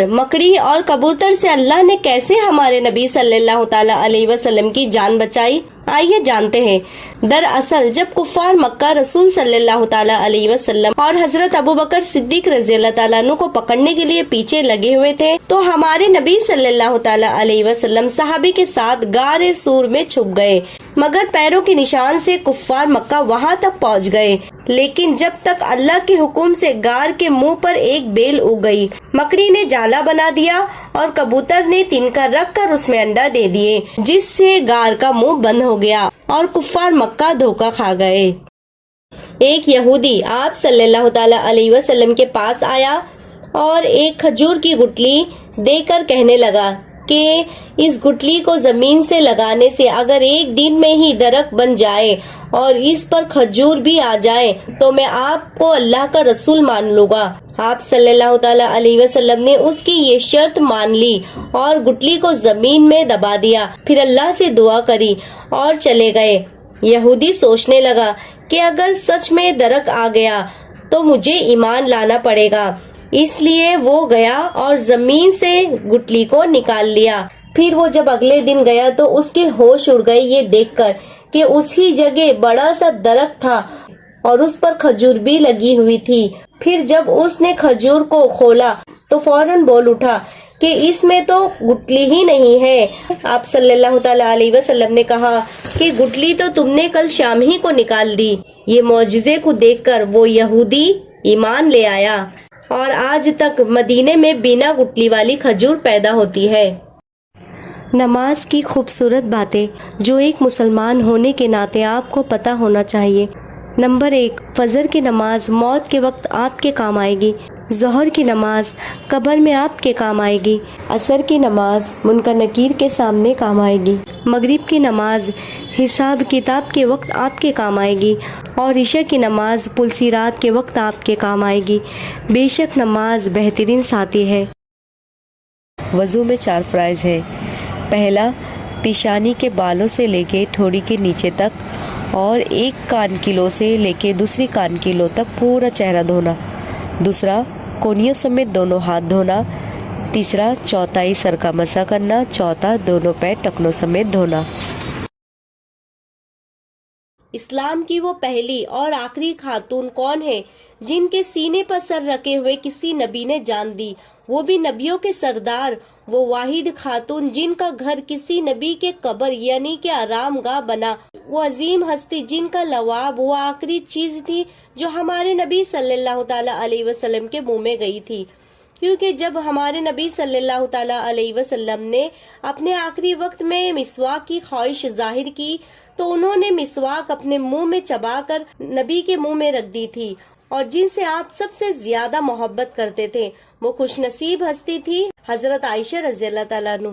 मकड़ी और कबूतर से अल्लाह ने कैसे हमारे नबी सल्लल्लाहु ताला अलैहि वसल्लम की जान बचाई, आइए जानते हैं। दरअसल जब कुफ्फार मक्का रसूल सल्लल्लाहु ताला अलैहि वसल्लम और हजरत अबू बकर सिद्दीक रज़ी अल्लाह ताला अन्हु को पकड़ने के लिए पीछे लगे हुए थे, तो हमारे नबी सल्लल्लाहु ताला अलैहि वसल्लम सहाबी के साथ गारे सूर में छुप गए, मगर पैरों के निशान से कुफ्फार मक्का वहां तक पहुंच गए। लेकिन जब तक अल्लाह के हुक्म से गार के मुंह पर एक बेल उग गई, मकड़ी ने जाला बना दिया और कबूतर ने तिनका रख कर उसमें अंडा दे दिए, जिससे गार का मुंह बंद हो गया और कुफ्फार मक्का धोखा खा गए। एक यहूदी आप सल्लल्लाहु ताला अलैहि वसल्लम के पास आया और एक खजूर की गुठली देकर कहने लगा कि इस गुठली को जमीन से लगाने से अगर एक दिन में ही दरख्त बन जाए और इस पर खजूर भी आ जाए तो मैं आपको अल्लाह का रसूल मान लूंगा। आप सल्लल्लाहु ताला अलैहि वसल्लम ने उसकी ये शर्त मान ली और गुठली को जमीन में दबा दिया, फिर अल्लाह से दुआ करी और चले गए। यहूदी सोचने लगा कि अगर सच में दरख्त आ गया तो मुझे ईमान लाना पड़ेगा, इसलिए वो गया और जमीन से गुठली को निकाल लिया। फिर वो जब अगले दिन गया तो उसके होश उड़ गए ये देखकर कि उसी जगह बड़ा सा दरख्त था और उस पर खजूर भी लगी हुई थी। फिर जब उसने खजूर को खोला तो फौरन बोल उठा कि इसमें तो गुठली ही नहीं है। आप सल्लल्लाहु ताला अलैहि वसल्लम ने कहा कि गुठली तो तुमने कल शाम ही को निकाल दी। ये मौजिज़े को देखकर वो यहूदी ईमान ले आया और आज तक मदीने में बिना गुठली वाली खजूर पैदा होती है। नमाज की खूबसूरत बातें जो एक मुसलमान होने के नाते आपको पता होना चाहिए। नंबर 1, फजर की नमाज मौत के वक्त आपके काम आएगी। ज़ोहर की नमाज कब्र में आपके काम आएगी। असर की नमाज मुनकर नकीर के सामने काम आएगी। मगरिब की नमाज हिसाब किताब के वक्त आपके काम आएगी और इशा की नमाज पुलसिरात के वक्त आपके काम आएगी। बेशक नमाज बेहतरीन साथी है। वज़ू में 4 फ़राइज़ है। पहला, पेशानी के बालों से लेके ठोड़ी के नीचे तक और एक कान किलो से लेके दूसरी कान किलो तक पूरा चेहरा धोना। दूसरा, कोहनियों समेत दोनों हाथ धोना। तीसरा, चौथाई सर का मसा करना। चौथा, दोनों पैर टखनों समेत धोना। इस्लाम की वो पहली और आखिरी खातून कौन है जिनके सीने पर सर रखे हुए किसी नबी ने जान दी, वो भी नबियों के सरदार, वो वाहिद खातून जिनका घर किसी नबी के कब्र यानी के आराम गाह बना, वो अजीम हस्ती जिनका लवाब वो आखिरी चीज थी जो हमारे नबी सल्लल्लाहु ताला अलैहि वसल्लम के मुंह में गई थी। क्योंकि जब हमारे नबी सल्लल्लाहु ताला अलैहि वसल्लम ने अपने आखिरी वक्त में मिसवाक की ख्वाहिश जाहिर की तो उन्होंने मिसवाक अपने मुंह में चबाकर नबी के मुंह में रख दी थी। और जिनसे आप सबसे ज्यादा मोहब्बत करते थे वो खुशनसीब हस्ती थी हजरत आयशा रज़ी अल्लाह ताला अन्हा।